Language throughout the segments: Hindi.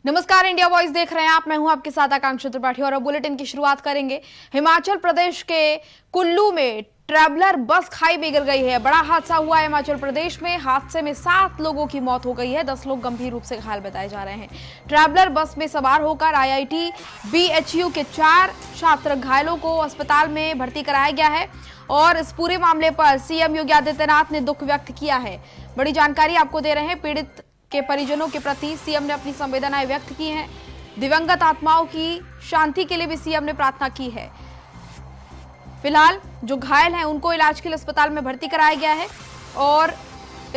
नमस्कार, इंडिया वॉइस देख रहे हैं आप। मैं हूं आपके साथ आकांक्षा त्रिपाठी और अब बुलेटिन की शुरुआत करेंगे। हिमाचल प्रदेश के कुल्लू में ट्रैवलर बस खाई में गिर गई है। बड़ा हादसा हुआ है हिमाचल प्रदेश में। हादसे में 7 लोगों की मौत हो गई है, 10 लोग गंभीर रूप से घायल बताए जा रहे हैं। ट्रैवलर बस में सवार होकर IIT BHU के 4 छात्र घायलों को अस्पताल में भर्ती कराया गया है और इस पूरे मामले पर CM योगी आदित्यनाथ ने दुख व्यक्त किया है। बड़ी जानकारी आपको दे रहे हैं। पीड़ित के परिजनों के प्रति CM ने अपनी संवेदनाएं व्यक्त की हैं। दिवंगत आत्माओं की शांति के लिए भी CM ने प्रार्थना की है। फिलहाल जो घायल हैं उनको इलाज के लिए अस्पताल में भर्ती कराया गया है और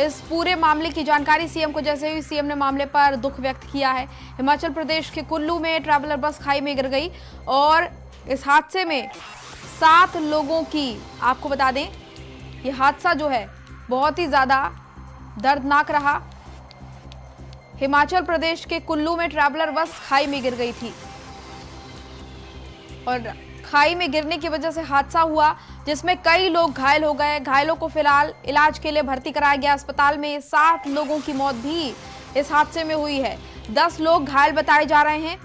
इस पूरे मामले की जानकारी CM को जैसे हुई, CM ने मामले पर दुख व्यक्त किया है। हिमाचल प्रदेश के कुल्लू में ट्रैवलर बस खाई में गिर गई और इस हादसे में 7 लोगों की, आपको बता दें ये हादसा जो है बहुत ही ज्यादा दर्दनाक रहा। हिमाचल प्रदेश के कुल्लू में ट्रैवलर बस खाई में गिर गई थी और खाई में गिरने की वजह से हादसा हुआ जिसमें कई लोग घायल हो गए। घायलों को फिलहाल इलाज के लिए भर्ती कराया गया अस्पताल में। 7 लोगों की मौत भी इस हादसे में हुई है, 10 लोग घायल बताए जा रहे हैं।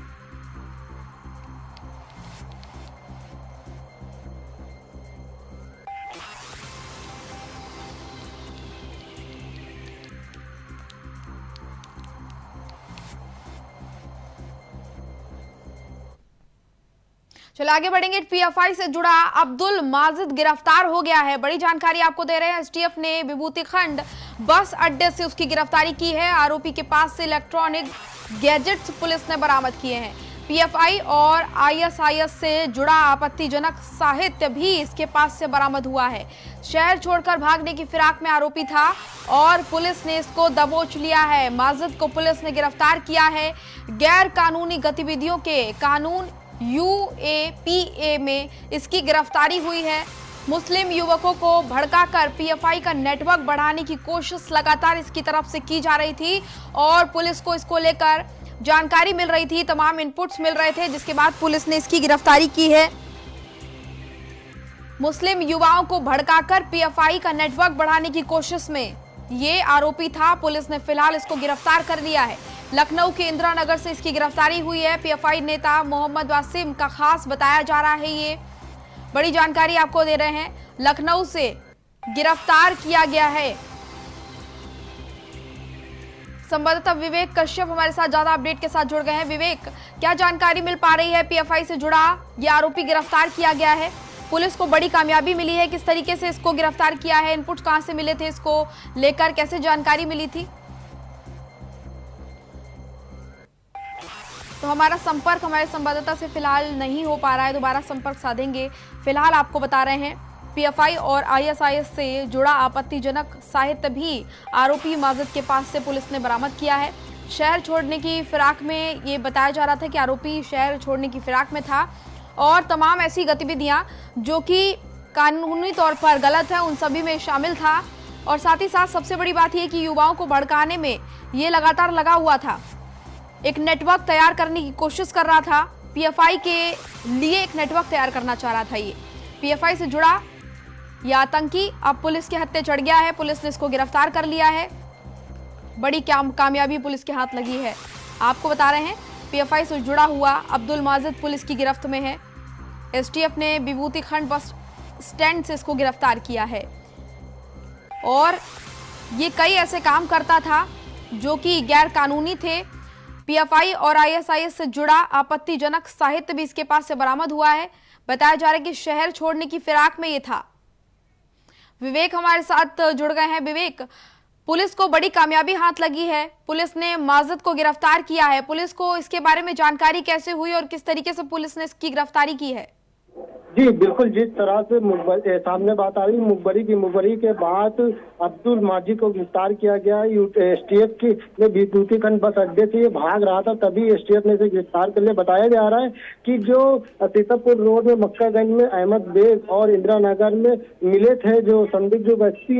चलो आगे बढ़ेंगे। PFI से जुड़ा अब्दुल माजिद गिरफ्तार हो गया है। बड़ी जानकारी आपको दे रहे हैं। STF ने विभूति खंड बस अड्डे से उसकी गिरफ्तारी की है। आरोपी के पास से इलेक्ट्रॉनिक गैजेट्स पुलिस ने बरामद किए हैं। PFI और ISIS से जुड़ा आपत्तिजनक साहित्य भी इसके पास से बरामद हुआ है। शहर छोड़कर भागने की फिराक में आरोपी था और पुलिस ने इसको दबोच लिया है। माजिद को पुलिस ने गिरफ्तार किया है। गैर कानूनी गतिविधियों के कानून UAPA में इसकी गिरफ्तारी हुई है। मुस्लिम युवकों को भड़काकर PFI का नेटवर्क बढ़ाने की कोशिश लगातार इसकी तरफ से की जा रही थी और पुलिस को इसको लेकर जानकारी मिल रही थी, तमाम इनपुट्स मिल रहे थे, जिसके बाद पुलिस ने इसकी गिरफ्तारी की है। मुस्लिम युवाओं को भड़काकर PFI का नेटवर्क बढ़ाने की कोशिश में ये आरोपी था। पुलिस ने फिलहाल इसको गिरफ्तार कर लिया है। लखनऊ के इंदिरा नगर से इसकी गिरफ्तारी हुई है। PFI नेता मोहम्मद वासिम का खास बताया जा रहा है। ये बड़ी जानकारी आपको दे रहे हैं। लखनऊ से गिरफ्तार किया गया है। संवाददाता विवेक कश्यप हमारे साथ ज्यादा अपडेट के साथ जुड़ गए हैं। विवेक, क्या जानकारी मिल पा रही है? PFI से जुड़ा ये आरोपी गिरफ्तार किया गया है, पुलिस को बड़ी कामयाबी मिली है। किस तरीके से इसको गिरफ्तार किया है? इनपुट्स कहां से मिले थे? इसको लेकर कैसे जानकारी मिली थी? तो हमारा संपर्क हमारे संवाददाता से फिलहाल नहीं हो पा रहा है, दोबारा संपर्क साधेंगे। फिलहाल आपको बता रहे हैं PFI और ISIS से जुड़ा आपत्तिजनक साहित्य भी आरोपी माजिद के पास से पुलिस ने बरामद किया है। शहर छोड़ने की फिराक में ये बताया जा रहा था कि आरोपी शहर छोड़ने की फिराक में था और तमाम ऐसी गतिविधियां जो कि कानूनी तौर पर गलत है उन सभी में शामिल था और साथ ही साथ सबसे बड़ी बात यह कि युवाओं को भड़काने में ये लगातार लगा हुआ था। एक नेटवर्क तैयार करने की कोशिश कर रहा था। PFI के लिए एक नेटवर्क तैयार करना चाह रहा था। ये PFI से जुड़ा ये आतंकी अब पुलिस के हत्थे चढ़ गया है। पुलिस ने इसको गिरफ्तार कर लिया है। बड़ी कामयाबी पुलिस के हाथ लगी है। आपको बता रहे हैं PFI से जुड़ा हुआ अब्दुल माजिद पुलिस की गिरफ्त में है। STF ने विभूति खंड बस स्टैंड से इसको गिरफ्तार किया है और ये कई ऐसे काम करता था जो कि गैर कानूनी थे। PFI और ISIS से जुड़ा आपत्तिजनक साहित्य भी इसके पास से बरामद हुआ है। बताया जा रहा है कि शहर छोड़ने की फिराक में ये था। विवेक हमारे साथ जुड़ गए हैं। विवेक, पुलिस को बड़ी कामयाबी हाथ लगी है। पुलिस ने माजिद को गिरफ्तार किया है। पुलिस को इसके बारे में जानकारी कैसे हुई और किस तरीके से पुलिस ने इसकी गिरफ्तारी की है? जी बिल्कुल, जिस तरह से सामने बात आ रही मुखबरी के बाद अब्दुल माजिद को गिरफ्तार किया गया। STF की विभूति खंड बस अड्डे से ये भाग रहा था, तभी STF ने इसे गिरफ्तार कर लिया। बताया जा रहा है कि जो सीतापुर रोड में मक्कागंज में अहमद बेग और इंदिरा नगर में मिले थे जो संदिग्ध व्यक्ति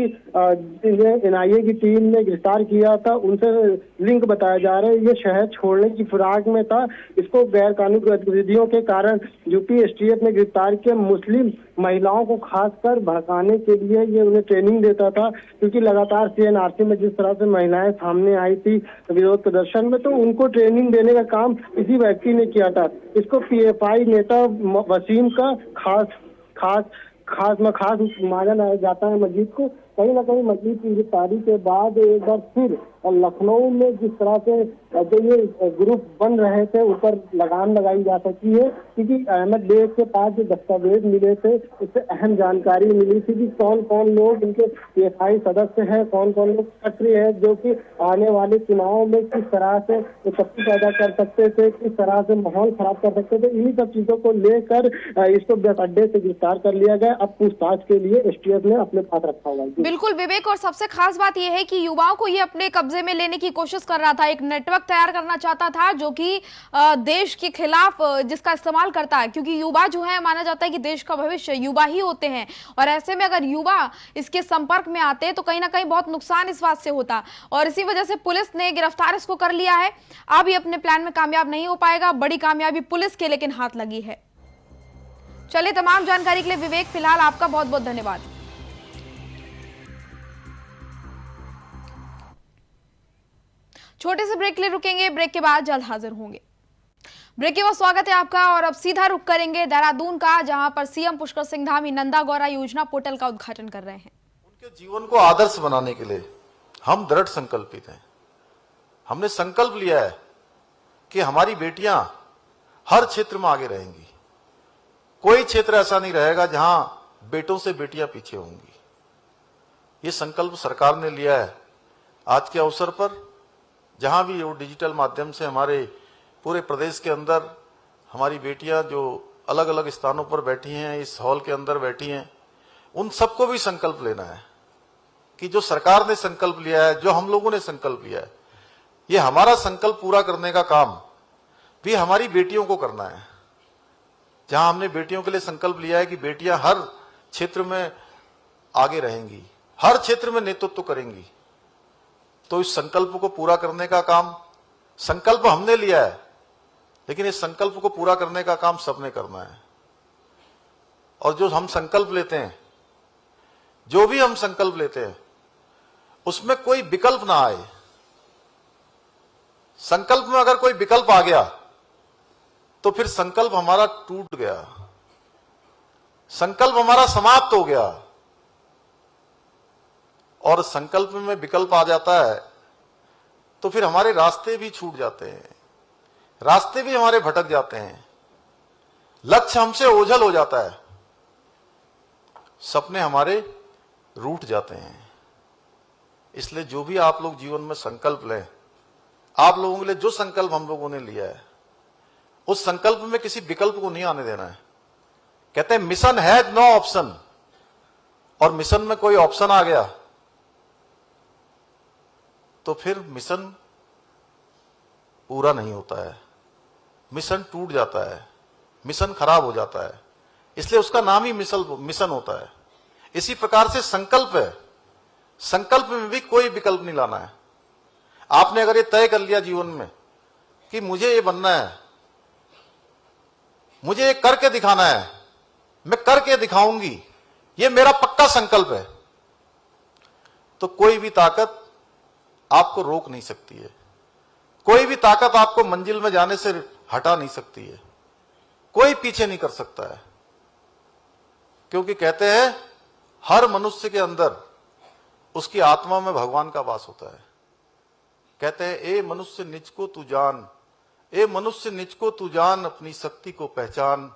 NIA की टीम ने गिरफ्तार किया था, उनसे लिंक बताया जा रहा है। ये शहर छोड़ने की फिराक में था। इसको गैर कानूनी गतिविधियों के कारण UP STF ने गिरफ्तार के मुस्लिम महिलाओं को खासकर भड़काने के लिए ये उन्हें ट्रेनिंग देता था, क्योंकि लगातार सीएनआरसी में जिस तरह से महिलाएं सामने आई थी विरोध प्रदर्शन में, तो उनको ट्रेनिंग देने का काम इसी व्यक्ति ने किया था। इसको पीएफआई नेता वसीम का खास माना जाता है। मजीद को कहीं ना कहीं मजीद की गिरफ्तारी के बाद एक बार फिर लखनऊ में जिस तरह से जो ये ग्रुप बन रहे थे ऊपर लगाम लगाई जा सकती है, क्योंकि अहमद बेग के पास जो दस्तावेज मिले थे उससे अहम जानकारी मिली थी कि कौन कौन लोग इनके पीएफआई सदस्य हैं, कौन कौन लोग सक्रिय है, जो कि आने वाले चुनाव में किस तरह से विपत्ति पैदा कर सकते थे, किस तरह से माहौल खराब कर सकते थे। इन्हीं सब चीजों को लेकर इसको बस अड्डे से गिरफ्तार कर लिया गया। अब पूछताछ के लिए एसटीएफ ने अपने पास रखा हुआ है। बिल्कुल विवेक, और सबसे खास बात यह है कि युवाओं को ये अपने कब्जे में लेने की कोशिश कर रहा था, एक नेटवर्क तैयार करना चाहता था जो कि देश के खिलाफ जिसका इस्तेमाल करता है, क्योंकि युवा जो है माना जाता है कि देश का भविष्य युवा ही होते हैं, और ऐसे में अगर युवा इसके संपर्क में आते तो कहीं ना कहीं बहुत नुकसान इस बात से होता, और इसी वजह से पुलिस ने गिरफ्तार इसको कर लिया है। अब ये अपने प्लान में कामयाब नहीं हो पाएगा, बड़ी कामयाबी पुलिस के लेकिन हाथ लगी है। चलिए, तमाम जानकारी के लिए विवेक फिलहाल आपका बहुत बहुत धन्यवाद। छोटे से ब्रेक के लिए रुकेंगे, ब्रेक के बाद जल्द हाजिर होंगे। ब्रेक के बाद स्वागत है आपका, और अब सीधा रुख करेंगे देहरादून का, जहां पर सीएम पुष्कर सिंह धामी नंदा गौरा योजना पोर्टल का उद्घाटन कर रहे हैं। उनके जीवन को आदर्श बनाने के लिए हम दृढ़ संकल्पित हैं। हमने संकल्प लिया है कि हमारी बेटियां हर क्षेत्र में आगे रहेंगी। कोई क्षेत्र ऐसा नहीं रहेगा जहां बेटों से बेटियां पीछे होंगी। ये संकल्प सरकार ने लिया है। आज के अवसर पर जहां भी वो डिजिटल माध्यम से हमारे पूरे प्रदेश के अंदर हमारी बेटियां जो अलग अलग स्थानों पर बैठी हैं, इस हॉल के अंदर बैठी हैं, उन सबको भी संकल्प लेना है कि जो सरकार ने संकल्प लिया है, जो हम लोगों ने संकल्प लिया है, ये हमारा संकल्प पूरा करने का काम भी हमारी बेटियों को करना है। जहां हमने बेटियों के लिए संकल्प लिया है कि बेटियां हर क्षेत्र में आगे रहेंगी, हर क्षेत्र में नेतृत्व करेंगी, तो इस संकल्प को पूरा करने का काम संकल्प हमने लिया है, लेकिन इस संकल्प को पूरा करने का काम सबने करना है। और जो हम संकल्प लेते हैं, जो भी हम संकल्प लेते हैं, उसमें कोई विकल्प ना आए। संकल्प में अगर कोई विकल्प आ गया तो फिर संकल्प हमारा टूट गया, संकल्प हमारा समाप्त हो गया। और संकल्प में विकल्प आ जाता है तो फिर हमारे रास्ते भी छूट जाते हैं, रास्ते भी हमारे भटक जाते हैं, लक्ष्य हमसे ओझल हो जाता है, सपने हमारे रूठ जाते हैं। इसलिए जो भी आप लोग जीवन में संकल्प लें, आप लोगों के लिए जो संकल्प हम लोगों ने लिया है, उस संकल्प में किसी विकल्प को नहीं आने देना है। कहते हैं मिशन हैज नो ऑप्शन, और मिशन में कोई ऑप्शन आ गया तो फिर मिशन पूरा नहीं होता है, मिशन टूट जाता है, मिशन खराब हो जाता है। इसलिए उसका नाम ही मिशन होता है। इसी प्रकार से संकल्प है, संकल्प में भी कोई विकल्प नहीं लाना है। आपने अगर ये तय कर लिया जीवन में कि मुझे ये बनना है, मुझे ये करके दिखाना है, मैं करके दिखाऊंगी, ये मेरा पक्का संकल्प है, तो कोई भी ताकत आपको रोक नहीं सकती है, कोई भी ताकत आपको मंजिल में जाने से हटा नहीं सकती है, कोई पीछे नहीं कर सकता है। क्योंकि कहते हैं हर मनुष्य के अंदर उसकी आत्मा में भगवान का वास होता है। कहते हैं ए मनुष्य निज को तू जान, ए मनुष्य निज को तू जान, अपनी शक्ति को पहचान,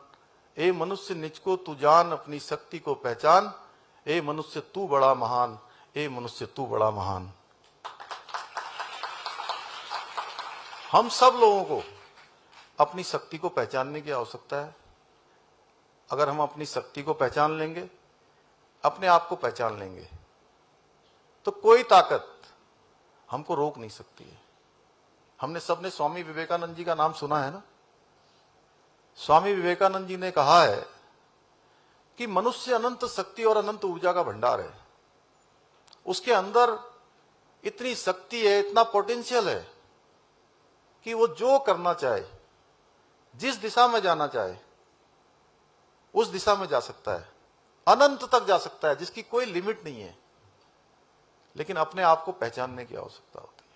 ए मनुष्य निज को तू जान, अपनी शक्ति को पहचान, ए मनुष्य तू बड़ा महान, ए मनुष्य तू बड़ा महान। हम सब लोगों को अपनी शक्ति को पहचानने की आवश्यकता है। अगर हम अपनी शक्ति को पहचान लेंगे, अपने आप को पहचान लेंगे, तो कोई ताकत हमको रोक नहीं सकती है। हमने सबने स्वामी विवेकानंद जी का नाम सुना है ना। स्वामी विवेकानंद जी ने कहा है कि मनुष्य अनंत शक्ति और अनंत ऊर्जा का भंडार है। उसके अंदर इतनी शक्ति है, इतना पोटेंशियल है कि वो जो करना चाहे, जिस दिशा में जाना चाहे, उस दिशा में जा सकता है, अनंत तक जा सकता है, जिसकी कोई लिमिट नहीं है। लेकिन अपने आप को पहचानने की आवश्यकता होती है।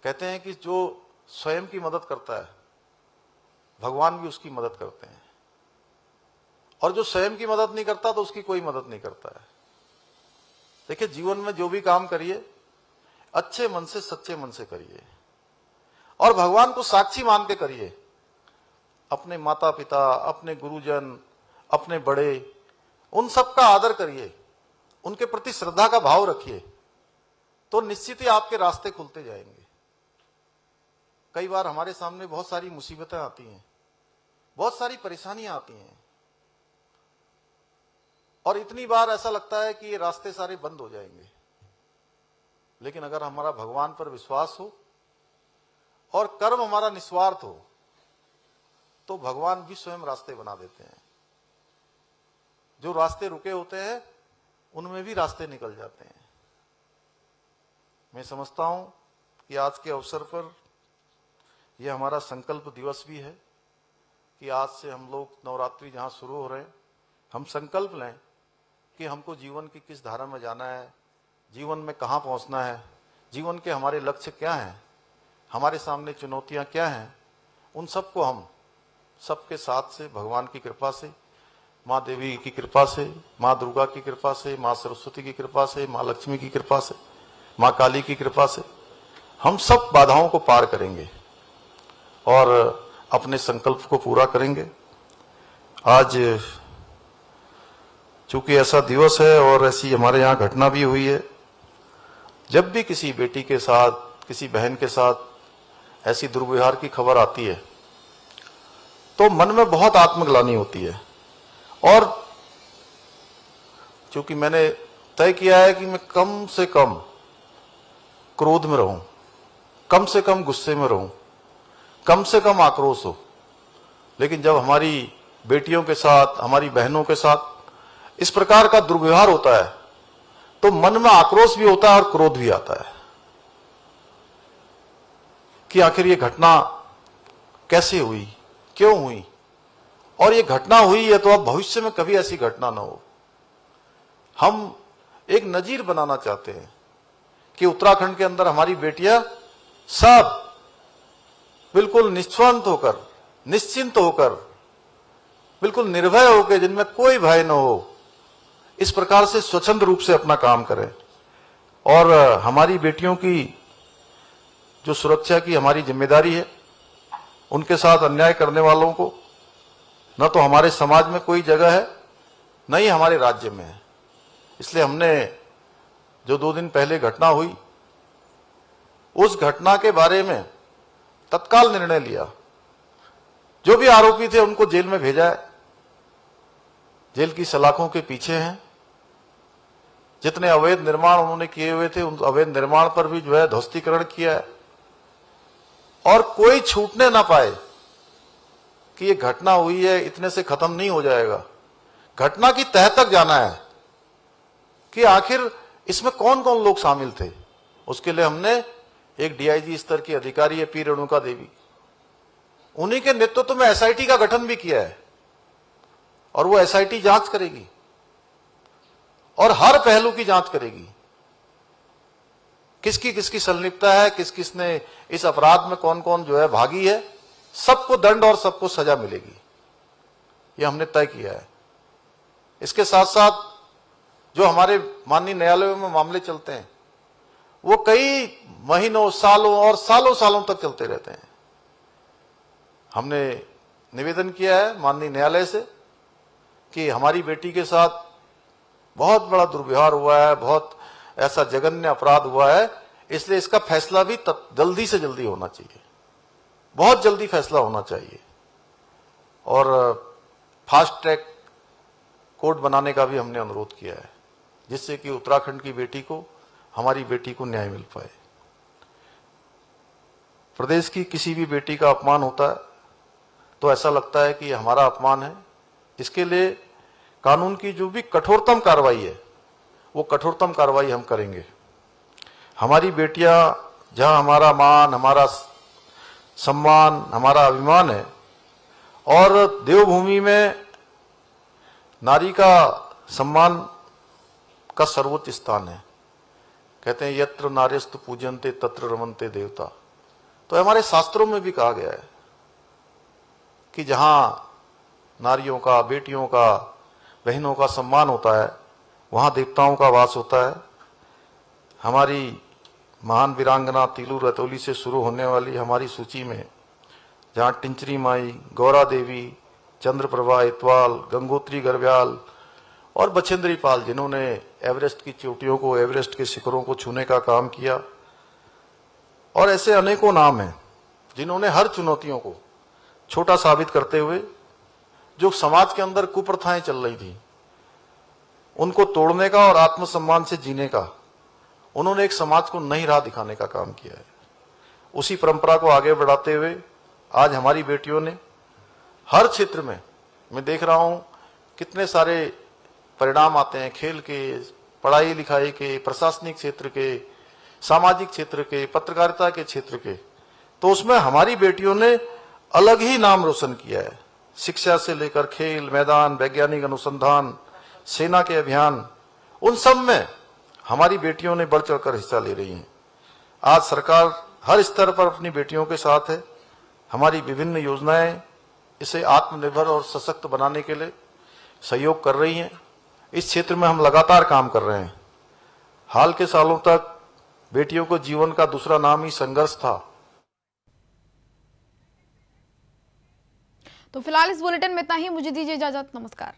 कहते हैं कि जो स्वयं की मदद करता है, भगवान भी उसकी मदद करते हैं, और जो स्वयं की मदद नहीं करता तो उसकी कोई मदद नहीं करता है। देखिए, जीवन में जो भी काम करिए अच्छे मन से, सच्चे मन से करिए, और भगवान को साक्षी मान के करिए। अपने माता पिता, अपने गुरुजन, अपने बड़े, उन सब का आदर करिए, उनके प्रति श्रद्धा का भाव रखिए, तो निश्चित ही आपके रास्ते खुलते जाएंगे। कई बार हमारे सामने बहुत सारी मुसीबतें आती हैं, बहुत सारी परेशानियां आती हैं, और इतनी बार ऐसा लगता है कि ये रास्ते सारे बंद हो जाएंगे। लेकिन अगर हमारा भगवान पर विश्वास हो और कर्म हमारा निस्वार्थ हो, तो भगवान भी स्वयं रास्ते बना देते हैं। जो रास्ते रुके होते हैं उनमें भी रास्ते निकल जाते हैं। मैं समझता हूं कि आज के अवसर पर यह हमारा संकल्प दिवस भी है कि आज से हम लोग नवरात्रि जहां शुरू हो रहे हैं, हम संकल्प लें कि हमको जीवन की किस धारा में जाना है, जीवन में कहां पहुंचना है, जीवन के हमारे लक्ष्य क्या हैं, हमारे सामने चुनौतियां क्या हैं। उन सबको हम सबके साथ से, भगवान की कृपा से, माँ देवी की कृपा से, माँ दुर्गा की कृपा से, माँ सरस्वती की कृपा से, माँ लक्ष्मी की कृपा से, माँ काली की कृपा से हम सब बाधाओं को पार करेंगे और अपने संकल्प को पूरा करेंगे। आज चूंकि ऐसा दिवस है और ऐसी हमारे यहाँ घटना भी हुई है, जब भी किसी बेटी के साथ, किसी बहन के साथ ऐसी दुर्व्यवहार की खबर आती है तो मन में बहुत आत्मग्लानि होती है। और चूंकि मैंने तय किया है कि मैं कम से कम क्रोध में रहूं, कम से कम गुस्से में रहूं, कम से कम आक्रोश हो, लेकिन जब हमारी बेटियों के साथ, हमारी बहनों के साथ इस प्रकार का दुर्व्यवहार होता है तो मन में आक्रोश भी होता है और क्रोध भी आता है कि आखिर ये घटना कैसे हुई, क्यों हुई, और ये घटना हुई है तो अब भविष्य में कभी ऐसी घटना ना हो। हम एक नजीर बनाना चाहते हैं कि उत्तराखंड के अंदर हमारी बेटियां सब बिल्कुल निस्वार्थ होकर, निश्चिंत होकर, बिल्कुल निर्भय होकर, जिनमें कोई भय न हो, इस प्रकार से स्वच्छंद रूप से अपना काम करें। और हमारी बेटियों की जो सुरक्षा की हमारी जिम्मेदारी है, उनके साथ अन्याय करने वालों को न तो हमारे समाज में कोई जगह है, न ही हमारे राज्य में है। इसलिए हमने जो 2 दिन पहले घटना हुई, उस घटना के बारे में तत्काल निर्णय लिया। जो भी आरोपी थे उनको जेल में भेजा है, जेल की सलाखों के पीछे हैं। जितने अवैध निर्माण उन्होंने किए हुए थे, उन अवैध निर्माण पर भी जो है ध्वस्तीकरण किया है, और कोई छूटने ना पाए कि ये घटना हुई है, इतने से खत्म नहीं हो जाएगा। घटना की तह तक जाना है कि आखिर इसमें कौन कौन लोग शामिल थे। उसके लिए हमने एक डीआईजी स्तर की अधिकारी है, पी रेणुका देवी, उन्हीं के नेतृत्व में एसआईटी का गठन भी किया है, और वो एसआईटी जांच करेगी और हर पहलू की जांच करेगी। किसकी किसकी संलिप्तता है, किस किसने इस अपराध में कौन कौन जो है भागी है, सबको दंड और सबको सजा मिलेगी, ये हमने तय किया है। इसके साथ साथ जो हमारे माननीय न्यायालयों में मामले चलते हैं, वो कई महीनों, सालों और सालों सालों तक चलते रहते हैं। हमने निवेदन किया है माननीय न्यायालय से कि हमारी बेटी के साथ बहुत बड़ा दुर्व्यवहार हुआ है, बहुत ऐसा जघन्य अपराध हुआ है, इसलिए इसका फैसला भी जल्दी से जल्दी होना चाहिए, बहुत जल्दी फैसला होना चाहिए। और फास्ट ट्रैक कोर्ट बनाने का भी हमने अनुरोध किया है, जिससे कि उत्तराखंड की बेटी को, हमारी बेटी को न्याय मिल पाए। प्रदेश की किसी भी बेटी का अपमान होता है तो ऐसा लगता है कि हमारा अपमान है। इसके लिए कानून की जो भी कठोरतम कार्रवाई है, वो कठोरतम कार्रवाई हम करेंगे। हमारी बेटियां, जहां हमारा मान, हमारा सम्मान, हमारा अभिमान है, और देवभूमि में नारी का सम्मान का सर्वोच्च स्थान है। कहते हैं यत्र नार्यस्तु पूजन्ते तत्र रमन्ते देवता। तो हमारे शास्त्रों में भी कहा गया है कि जहां नारियों का, बेटियों का, बहनों का सम्मान होता है वहां देवताओं का वास होता है। हमारी महान वीरांगना तीलू रतौली से शुरू होने वाली हमारी सूची में जहां टिंचरी माई, गौरा देवी, चंद्रप्रभा इतवाल, गंगोत्री गरब्याल और बछेंद्री पाल, जिन्होंने एवरेस्ट की चोटियों को, एवरेस्ट के शिखरों को छूने का काम किया, और ऐसे अनेकों नाम हैं जिन्होंने हर चुनौतियों को छोटा साबित करते हुए जो समाज के अंदर कुप्रथाएं चल रही थी उनको तोड़ने का और आत्मसम्मान से जीने का उन्होंने एक समाज को नई राह दिखाने का काम किया है। उसी परंपरा को आगे बढ़ाते हुए आज हमारी बेटियों ने हर क्षेत्र में, मैं देख रहा हूं कितने सारे परिणाम आते हैं, खेल के, पढ़ाई लिखाई के, प्रशासनिक क्षेत्र के, सामाजिक क्षेत्र के, पत्रकारिता के क्षेत्र के, तो उसमें हमारी बेटियों ने अलग ही नाम रोशन किया है। शिक्षा से लेकर खेल मैदान, वैज्ञानिक अनुसंधान, सेना के अभियान, उन सब में हमारी बेटियों ने बढ़ चढ़कर हिस्सा ले रही हैं। आज सरकार हर स्तर पर अपनी बेटियों के साथ है। हमारी विभिन्न योजनाएं इसे आत्मनिर्भर और सशक्त बनाने के लिए सहयोग कर रही हैं। इस क्षेत्र में हम लगातार काम कर रहे हैं। हाल के सालों तक बेटियों को जीवन का दूसरा नाम ही संघर्ष था। तो फिलहाल इस बुलेटिन में इतना ही। मुझे दीजिए इजाजत। नमस्कार।